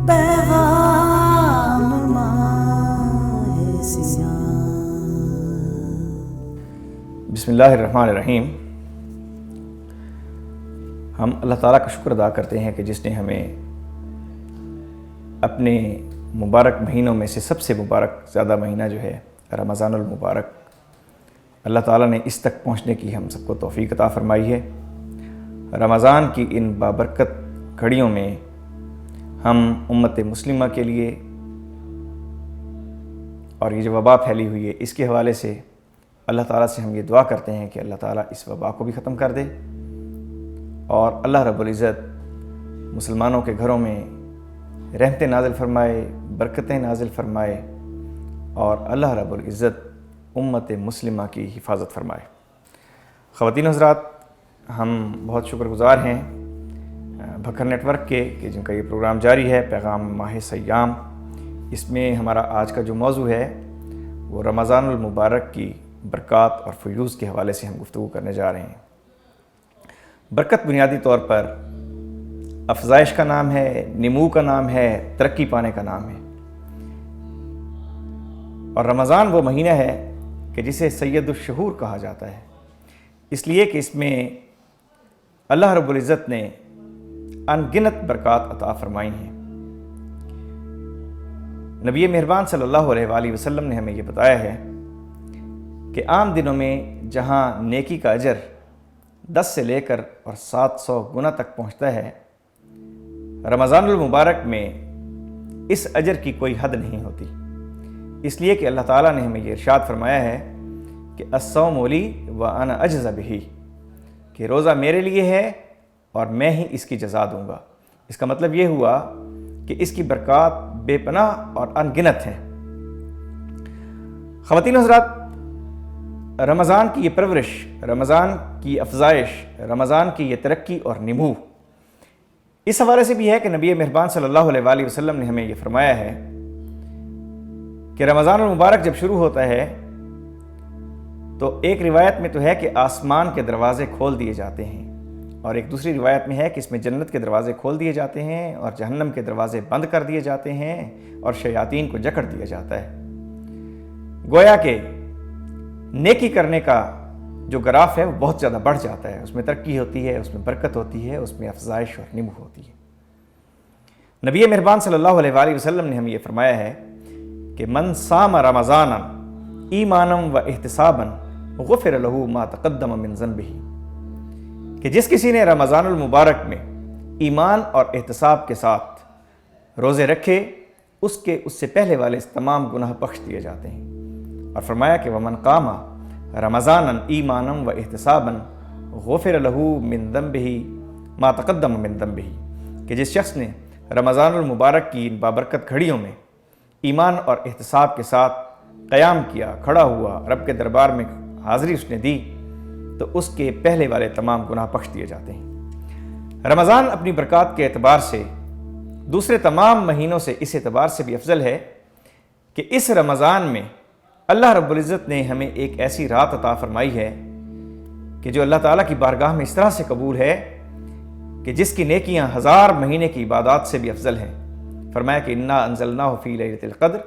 پیغام ماہ سیاہ۔ بسم اللہ الرحمن الرحیم۔ ہم اللہ تعالیٰ کا شکر ادا کرتے ہیں کہ جس نے ہمیں اپنے مبارک مہینوں میں سے سب سے مبارک زیادہ مہینہ جو ہے رمضان المبارک، اللہ تعالیٰ نے اس تک پہنچنے کی ہم سب کو توفیق عطا فرمائی ہے۔ رمضان کی ان بابرکت گھڑیوں میں ہم امت مسلمہ کے لیے اور یہ جو وبا پھیلی ہوئی ہے اس کے حوالے سے اللہ تعالیٰ سے ہم یہ دعا کرتے ہیں کہ اللہ تعالیٰ اس وبا کو بھی ختم کر دے اور اللہ رب العزت مسلمانوں کے گھروں میں رحمتیں نازل فرمائے، برکتیں نازل فرمائے اور اللہ رب العزت امت مسلمہ کی حفاظت فرمائے۔ خواتین حضرات، ہم بہت شکر گزار ہیں بھکر نیٹ ورک کے کہ جن کا یہ پروگرام جاری ہے پیغام ماہ سیام۔ اس میں ہمارا آج کا جو موضوع ہے وہ رمضان المبارک کی برکات اور فیوز کے حوالے سے ہم گفتگو کرنے جا رہے ہیں۔ برکت بنیادی طور پر افزائش کا نام ہے، نمو کا نام ہے، ترقی پانے کا نام ہے، اور رمضان وہ مہینہ ہے کہ جسے سید الشہور کہا جاتا ہے، اس لیے کہ اس میں اللہ رب العزت نے ان گنت برکات عطا فرمائی ہیں۔ نبی مہربان صلی اللہ علیہ وآلہ وسلم نے ہمیں یہ بتایا ہے کہ عام دنوں میں جہاں نیکی کا اجر 10 سے لے کر اور 700 گنا تک پہنچتا ہے، رمضان المبارک میں اس اجر کی کوئی حد نہیں ہوتی، اس لیے کہ اللہ تعالیٰ نے ہمیں یہ ارشاد فرمایا ہے کہ الصوم لی وانا اجزی بہ، کہ روزہ میرے لیے ہے اور میں ہی اس کی جزا دوں گا۔ اس کا مطلب یہ ہوا کہ اس کی برکات بے پناہ اور ان گنت ہیں۔ خواتین حضرات، رمضان کی یہ پرورش، رمضان کی افزائش، رمضان کی یہ ترقی اور نمو اس حوالے سے بھی ہے کہ نبی مہربان صلی اللہ علیہ وآلہ وسلم نے ہمیں یہ فرمایا ہے کہ رمضان المبارک جب شروع ہوتا ہے تو ایک روایت میں تو ہے کہ آسمان کے دروازے کھول دیے جاتے ہیں، اور ایک دوسری روایت میں ہے کہ اس میں جنت کے دروازے کھول دیے جاتے ہیں اور جہنم کے دروازے بند کر دیے جاتے ہیں اور شیاطین کو جکڑ دیا جاتا ہے۔ گویا کہ نیکی کرنے کا جو گراف ہے وہ بہت زیادہ بڑھ جاتا ہے، اس میں ترقی ہوتی ہے، اس میں برکت ہوتی ہے، اس میں افزائش اور نمو ہوتی ہے۔ نبی مہربان صلی اللہ علیہ وآلہ وسلم نے ہمیں یہ فرمایا ہے کہ من صام رمضانا ایمانا و احتسابا غفر له ما تقدم من ذنبہ، کہ جس کسی نے رمضان المبارک میں ایمان اور احتساب کے ساتھ روزے رکھے اس سے پہلے والے تمام گناہ بخش دیے جاتے ہیں، اور فرمایا کہ ومن قام رمضانا ایمانا و احتسابا غفر له من ذنبہ ما تقدم من ذنبہ، کہ جس شخص نے رمضان المبارک کی ان بابرکت گھڑیوں میں ایمان اور احتساب کے ساتھ قیام کیا، کھڑا ہوا، رب کے دربار میں حاضری اس نے دی، تو اس کے پہلے والے تمام گناہ بخش دیے جاتے ہیں۔ رمضان اپنی برکات کے اعتبار سے دوسرے تمام مہینوں سے اس اعتبار سے بھی افضل ہے کہ اس رمضان میں اللہ رب العزت نے ہمیں ایک ایسی رات عطا فرمائی ہے کہ جو اللہ تعالیٰ کی بارگاہ میں اس طرح سے قبول ہے کہ جس کی نیکیاں 1000 مہینے کی عبادات سے بھی افضل ہیں۔ فرمایا کہ انا انزلناہ فی لیلۃ القدر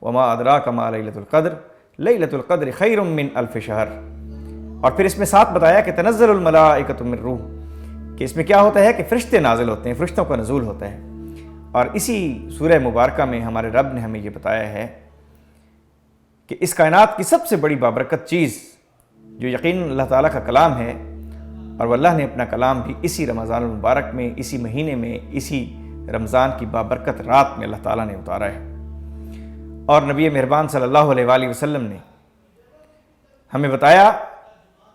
وما ادراک ما لیلۃ القدر لیلۃ القدر خیر من الف شہر، اور پھر اس میں ساتھ بتایا کہ تنزل الملائکۃ من روح، کہ اس میں کیا ہوتا ہے کہ فرشتے نازل ہوتے ہیں، فرشتوں کا نزول ہوتا ہے۔ اور اسی سورہ مبارکہ میں ہمارے رب نے ہمیں یہ بتایا ہے کہ اس کائنات کی سب سے بڑی بابرکت چیز جو یقیناً اللہ تعالیٰ کا کلام ہے، اور وہ اللہ نے اپنا کلام بھی اسی رمضان المبارک میں، اسی مہینے میں، اسی رمضان کی بابرکت رات میں اللہ تعالیٰ نے اتارا ہے۔ اور نبی مہربان صلی اللہ علیہ وآلہ وسلم نے ہمیں بتایا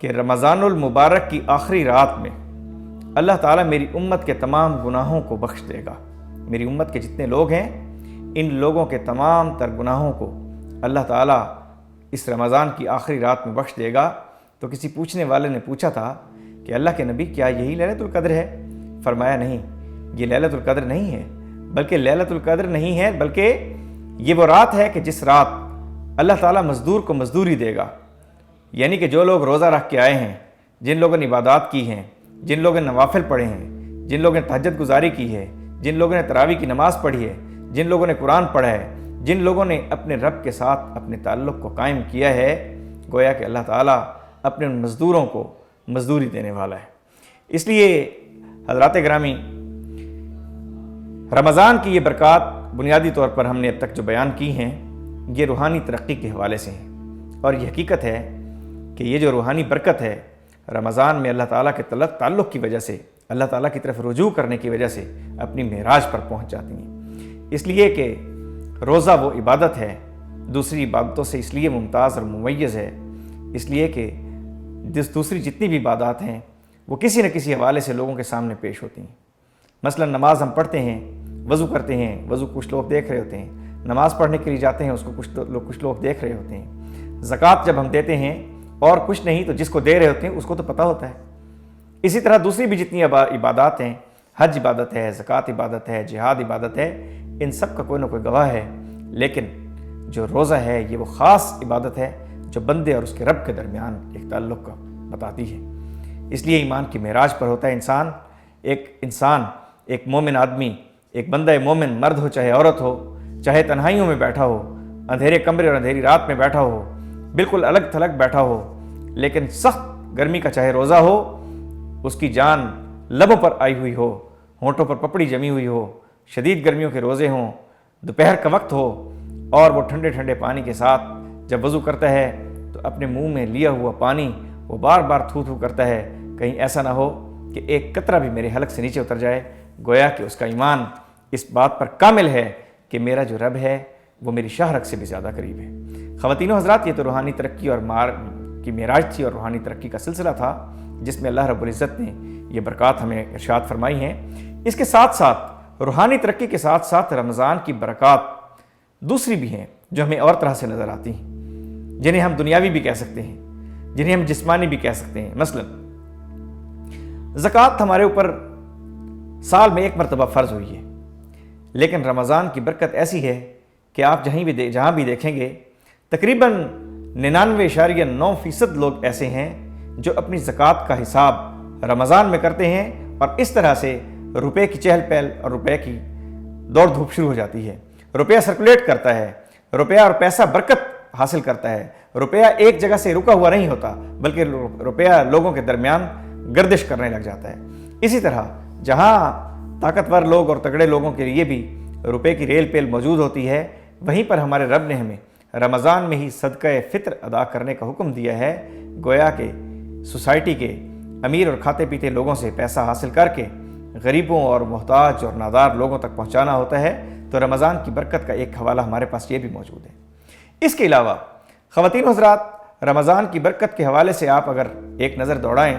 کہ رمضان المبارک کی آخری رات میں اللہ تعالیٰ میری امت کے تمام گناہوں کو بخش دے گا۔ میری امت کے جتنے لوگ ہیں ان لوگوں کے تمام تر گناہوں کو اللہ تعالیٰ اس رمضان کی آخری رات میں بخش دے گا۔ تو کسی پوچھنے والے نے پوچھا تھا کہ اللہ کے نبی کیا یہی لیلۃ القدر ہے؟ فرمایا نہیں، یہ لیلۃ القدر نہیں ہے، بلکہ لیلۃ القدر نہیں ہے بلکہ یہ وہ رات ہے کہ جس رات اللہ تعالیٰ مزدور کو مزدوری دے گا، یعنی کہ جو لوگ روزہ رکھ کے آئے ہیں، جن لوگوں نے عبادات کی ہیں، جن لوگوں نے نوافل پڑھے ہیں، جن لوگوں نے تہجد گزاری کی ہے، جن لوگوں نے تراویح کی نماز پڑھی ہے، جن لوگوں نے قرآن پڑھا ہے، جن لوگوں نے اپنے رب کے ساتھ اپنے تعلق کو قائم کیا ہے، گویا کہ اللہ تعالیٰ اپنے ان مزدوروں کو مزدوری دینے والا ہے۔ اس لیے حضرات گرامی، رمضان کی یہ برکات بنیادی طور پر ہم نے اب تک جو بیان کی ہیں، یہ روحانی ترقی کے حوالے سے ہیں، اور یہ حقیقت ہے کہ یہ جو روحانی برکت ہے رمضان میں اللہ تعالیٰ کے تعلق کی وجہ سے، اللہ تعالیٰ کی طرف رجوع کرنے کی وجہ سے اپنی معراج پر پہنچ جاتی ہیں۔ اس لیے کہ روزہ وہ عبادت ہے، دوسری عبادتوں سے اس لیے ممتاز اور ممیز ہے، اس لیے کہ دوسری جتنی بھی عبادات ہیں وہ کسی نہ کسی حوالے سے لوگوں کے سامنے پیش ہوتی ہیں۔ مثلا نماز ہم پڑھتے ہیں، وضو کرتے ہیں، وضو کچھ لوگ دیکھ رہے ہوتے ہیں، نماز پڑھنے کے لیے جاتے ہیں، اس کو کچھ لوگ دیکھ رہے ہوتے ہیں، زکوٰۃ جب ہم دیتے ہیں اور کچھ نہیں تو جس کو دے رہے ہوتے ہیں اس کو تو پتہ ہوتا ہے۔ اسی طرح دوسری بھی جتنی عبادات ہیں، حج عبادت ہے، زکوٰۃ عبادت ہے، جہاد عبادت ہے، ان سب کا کوئی نہ کوئی گواہ ہے، لیکن جو روزہ ہے یہ وہ خاص عبادت ہے جو بندے اور اس کے رب کے درمیان ایک تعلق کا بتاتی ہے۔ اس لیے ایمان کی معراج پر ہوتا ہے انسان، ایک مومن آدمی، ایک بندہ مومن، مرد ہو چاہے عورت ہو، چاہے تنہائیوں میں بیٹھا ہو، اندھیرے کمرے اور اندھیری رات میں بیٹھا ہو، بالکل الگ تھلگ بیٹھا ہو، لیکن سخت گرمی کا چاہے روزہ ہو، اس کی جان لبوں پر آئی ہوئی ہو، ہونٹوں پر پپڑی جمی ہوئی ہو، شدید گرمیوں کے روزے ہوں، دوپہر کا وقت ہو، اور وہ ٹھنڈے ٹھنڈے پانی کے ساتھ جب وضو کرتا ہے تو اپنے منہ میں لیا ہوا پانی وہ بار بار تھو تھو کرتا ہے، کہیں ایسا نہ ہو کہ ایک قطرہ بھی میرے حلق سے نیچے اتر جائے، گویا کہ اس کا ایمان اس بات پر کامل ہے کہ میرا جو رب ہے وہ میری شاہ رگ سے بھی زیادہ قریب ہے۔ خواتین و حضرات، یہ تو روحانی ترقی اور کی معراج تھی، اور روحانی ترقی کا سلسلہ تھا جس میں اللہ رب العزت نے یہ برکات ہمیں ارشاد فرمائی ہیں۔ اس کے ساتھ ساتھ، روحانی ترقی کے ساتھ ساتھ رمضان کی برکات دوسری بھی ہیں جو ہمیں اور طرح سے نظر آتی ہیں، جنہیں ہم دنیاوی بھی کہہ سکتے ہیں، جنہیں ہم جسمانی بھی کہہ سکتے ہیں۔ مثلا زکوٰۃ ہمارے اوپر سال میں ایک مرتبہ فرض ہوئی ہے، لیکن رمضان کی برکت ایسی ہے کہ آپ جہاں بھی دیکھیں گے تقریباً 99.9% لوگ ایسے ہیں جو اپنی زکوٰۃ کا حساب رمضان میں کرتے ہیں، اور اس طرح سے روپے کی چہل پہل اور روپے کی دوڑ دھوپ شروع ہو جاتی ہے۔ روپیہ سرکولیٹ کرتا ہے، روپیہ اور پیسہ برکت حاصل کرتا ہے، روپیہ ایک جگہ سے رکا ہوا نہیں ہوتا بلکہ روپیہ لوگوں کے درمیان گردش کرنے لگ جاتا ہے۔ اسی طرح جہاں طاقتور لوگ اور تگڑے لوگوں کے لیے بھی روپے کی ریل پیل موجود ہوتی ہے، وہیں پر ہمارے رب نے ہمیں رمضان میں ہی صدقہ فطر ادا کرنے کا حکم دیا ہے، گویا کہ سوسائٹی کے امیر اور کھاتے پیتے لوگوں سے پیسہ حاصل کر کے غریبوں اور محتاج اور نادار لوگوں تک پہنچانا ہوتا ہے۔ تو رمضان کی برکت کا ایک حوالہ ہمارے پاس یہ بھی موجود ہے۔ اس کے علاوہ خواتین و حضرات، رمضان کی برکت کے حوالے سے آپ اگر ایک نظر دوڑائیں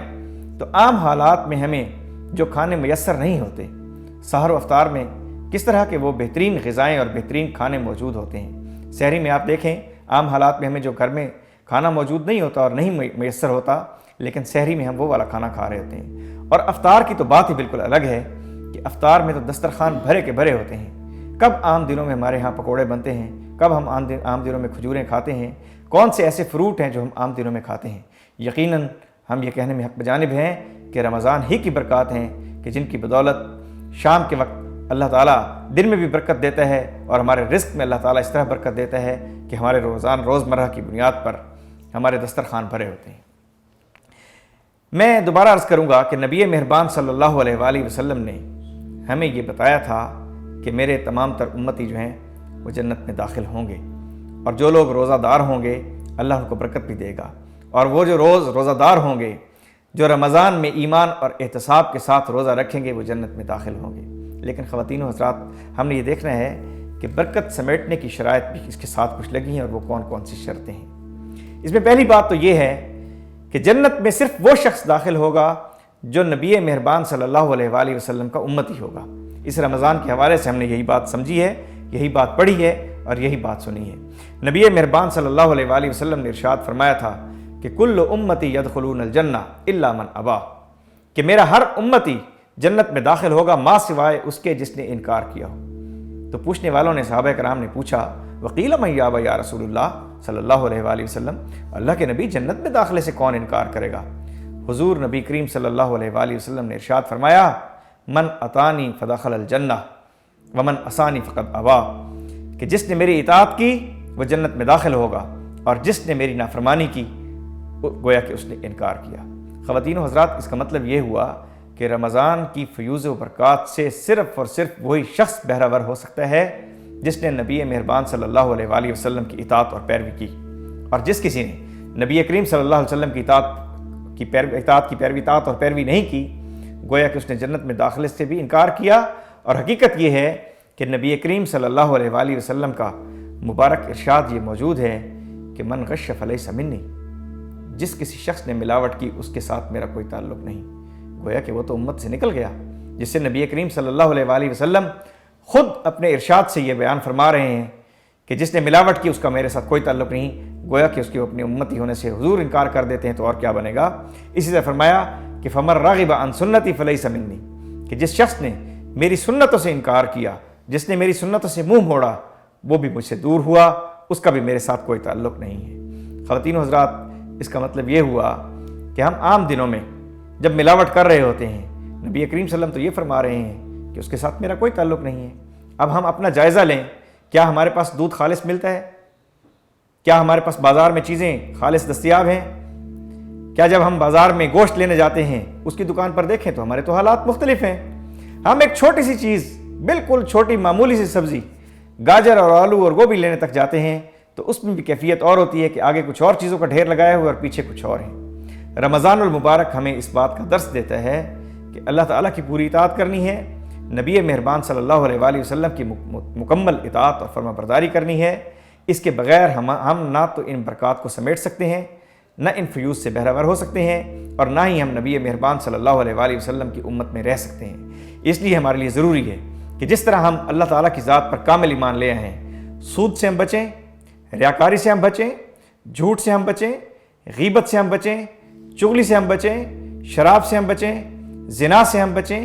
تو عام حالات میں ہمیں جو کھانے میسر نہیں ہوتے، سحر و افطار میں کس طرح کے وہ بہترین غذائیں اور بہترین کھانے موجود ہوتے ہیں۔ سحری میں آپ دیکھیں، عام حالات میں ہمیں جو گھر میں کھانا موجود نہیں ہوتا اور نہیں میسر ہوتا، لیکن سحری میں ہم وہ والا کھانا کھا رہے ہوتے ہیں۔ اور افطار کی تو بات ہی بالکل الگ ہے کہ افطار میں تو دسترخوان بھرے کے بھرے ہوتے ہیں۔ کب عام دنوں میں ہمارے ہاں پکوڑے بنتے ہیں، کب ہم عام دنوں میں کھجوریں کھاتے ہیں، کون سے ایسے فروٹ ہیں جو ہم عام دنوں میں کھاتے ہیں۔ یقیناً ہم یہ کہنے میں حق بجانب ہیں کہ رمضان ہی کی برکات ہیں کہ جن کی بدولت شام کے وقت اللہ تعالیٰ دن میں بھی برکت دیتا ہے، اور ہمارے رزق میں اللہ تعالیٰ اس طرح برکت دیتا ہے کہ ہمارے روزمرہ کی بنیاد پر ہمارے دسترخوان بھرے ہوتے ہیں۔ میں دوبارہ عرض کروں گا کہ نبی مہربان صلی اللہ علیہ وآلہ وسلم نے ہمیں یہ بتایا تھا کہ میرے تمام تر امتی جو ہیں وہ جنت میں داخل ہوں گے، اور جو لوگ روزہ دار ہوں گے اللہ ان کو برکت بھی دے گا، اور وہ جو روزہ دار ہوں گے، جو رمضان میں ایمان اور احتساب کے ساتھ روزہ رکھیں گے، وہ جنت میں داخل ہوں گے۔ لیکن خواتین و حضرات، ہم نے یہ دیکھنا ہے کہ برکت سمیٹنے کی شرائط بھی اس کے ساتھ کچھ لگی ہیں، اور وہ کون کون سی شرطیں ہیں۔ اس میں پہلی بات تو یہ ہے کہ جنت میں صرف وہ شخص داخل ہوگا جو نبی مہربان صلی اللہ علیہ وآلہ وسلم کا امتی ہوگا۔ اس رمضان کے حوالے سے ہم نے یہی بات سمجھی ہے، یہی بات پڑھی ہے اور یہی بات سنی ہے۔ نبی مہربان صلی اللہ علیہ وآلہ وسلم نے ارشاد فرمایا تھا کہ کل امتی یدخلون الجنہ الا من ابا، کہ میرا ہر امتی جنت میں داخل ہوگا ماں سوائے اس کے جس نے انکار کیا ہو۔ تو پوچھنے والوں نے، صحابہ کرام نے پوچھا، وقیل من یابا یا رسول اللہ صلی اللہ علیہ وآلہ وسلم، اللہ کے نبی جنت میں داخلے سے کون انکار کرے گا؟ حضور نبی کریم صلی اللہ علیہ وآلہ وسلم نے ارشاد فرمایا، من اطانی فدخل الجنہ، ومن اسانی فقد ابا، کہ جس نے میری اطاعت کی وہ جنت میں داخل ہوگا، اور جس نے میری نافرمانی کی گویا کہ اس نے انکار کیا۔ خواتین و حضرات، اس کا مطلب یہ ہوا کہ رمضان کی فیوز و برکات سے صرف اور صرف وہی شخص بہرہ ہو سکتا ہے جس نے نبی مہربان صلی اللہ علیہ وآلہ وسلم کی اطاعت اور پیروی کی، اور جس کسی نے نبی کریم صلی اللہ علیہ وسلم کی اطاعت اور پیروی نہیں کی، گویا کہ اس نے جنت میں داخلے سے بھی انکار کیا۔ اور حقیقت یہ ہے کہ نبی کریم صلی اللہ علیہ وآلہ وسلم کا مبارک ارشاد یہ موجود ہے کہ من غش فلیس منی، جس کسی شخص نے ملاوٹ کی اس کے ساتھ میرا کوئی تعلق نہیں۔ گویا کہ وہ تو امت سے نکل گیا، جس سے نبی کریم صلی اللہ علیہ وآلہ وسلم خود اپنے ارشاد سے یہ بیان فرما رہے ہیں کہ جس نے ملاوٹ کی اس کا میرے ساتھ کوئی تعلق نہیں، گویا کہ اس کے اپنی امتی ہونے سے حضور انکار کر دیتے ہیں تو اور کیا بنے گا۔ اسی طرح فرمایا کہ فمن راغب عن سنتی فلیس منی، کہ جس شخص نے میری سنتوں سے انکار کیا، جس نے میری سنتوں سے منہ موڑا، وہ بھی مجھ سے دور ہوا، اس کا بھی میرے ساتھ کوئی تعلق نہیں ہے۔ خواتین و حضرات، اس کا مطلب یہ ہوا کہ ہم عام دنوں میں جب ملاوٹ کر رہے ہوتے ہیں، نبی کریم صلی اللہ علیہ وسلم تو یہ فرما رہے ہیں کہ اس کے ساتھ میرا کوئی تعلق نہیں ہے۔ اب ہم اپنا جائزہ لیں، کیا ہمارے پاس دودھ خالص ملتا ہے؟ کیا ہمارے پاس بازار میں چیزیں خالص دستیاب ہیں؟ کیا جب ہم بازار میں گوشت لینے جاتے ہیں اس کی دکان پر دیکھیں تو ہمارے تو حالات مختلف ہیں۔ ہم ایک چھوٹی سی چیز، بالکل چھوٹی معمولی سی سبزی، گاجر اور آلو اور گوبھی لینے تک جاتے ہیں تو اس میں بھی کیفیت اور ہوتی ہے کہ آگے کچھ اور چیزوں کا ڈھیر لگایا ہوا اور پیچھے کچھ اور ہے۔ رمضان المبارک ہمیں اس بات کا درس دیتا ہے کہ اللہ تعالیٰ کی پوری اطاعت کرنی ہے، نبی مہربان صلی اللہ علیہ وآلہ وسلم کی مکمل اطاعت اور فرما برداری کرنی ہے۔ اس کے بغیر ہم نہ تو ان برکات کو سمیٹ سکتے ہیں، نہ ان فیوز سے بہرہ ہو سکتے ہیں، اور نہ ہی ہم نبی مہربان صلی اللہ علیہ وآلہ وسلم کی امت میں رہ سکتے ہیں۔ اس لیے ہمارے لیے ضروری ہے کہ جس طرح ہم اللہ تعالیٰ کی ذات پر کامل ایمان لے آئے ہیں، سود سے ہم بچیں، ریاکاری سے ہم بچیں، جھوٹ سے ہم بچیں، غیبت سے ہم بچیں، چغلی سے ہم بچیں، شراب سے ہم بچیں، زنا سے ہم بچیں،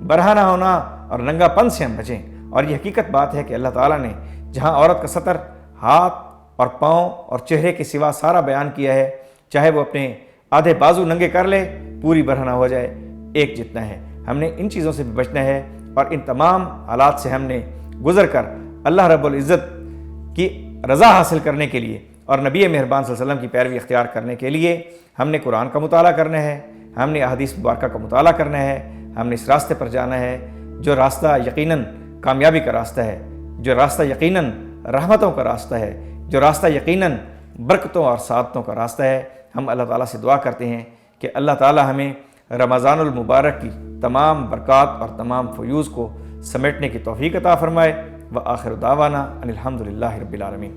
برہنہ ہونا اور ننگا پن سے ہم بچیں۔ اور یہ حقیقت بات ہے کہ اللہ تعالیٰ نے جہاں عورت کا سطر ہاتھ اور پاؤں اور چہرے کے سوا سارا بیان کیا ہے، چاہے وہ اپنے آدھے بازو ننگے کر لے، پوری برہنہ ہو جائے، ایک جتنا ہے۔ ہم نے ان چیزوں سے بھی بچنا ہے، اور ان تمام حالات سے ہم نے گزر کر اللہ رب العزت کی رضا حاصل کرنے کے لیے اور نبی مہربان صلی اللہ علیہ وسلم کی پیروی اختیار کرنے کے لیے ہم نے قرآن کا مطالعہ کرنا ہے، ہم نے احادیث مبارکہ کا مطالعہ کرنا ہے، ہم نے اس راستے پر جانا ہے جو راستہ یقیناً کامیابی کا راستہ ہے، جو راستہ یقیناً رحمتوں کا راستہ ہے، جو راستہ یقیناً برکتوں اور سعادتوں کا راستہ ہے۔ ہم اللہ تعالیٰ سے دعا کرتے ہیں کہ اللہ تعالیٰ ہمیں رمضان المبارک کی تمام برکات اور تمام فیوز کو سمیٹنے کی توفیق عطا فرمائے۔ وآخر دعوانا ان الحمد للہ رب العالمین۔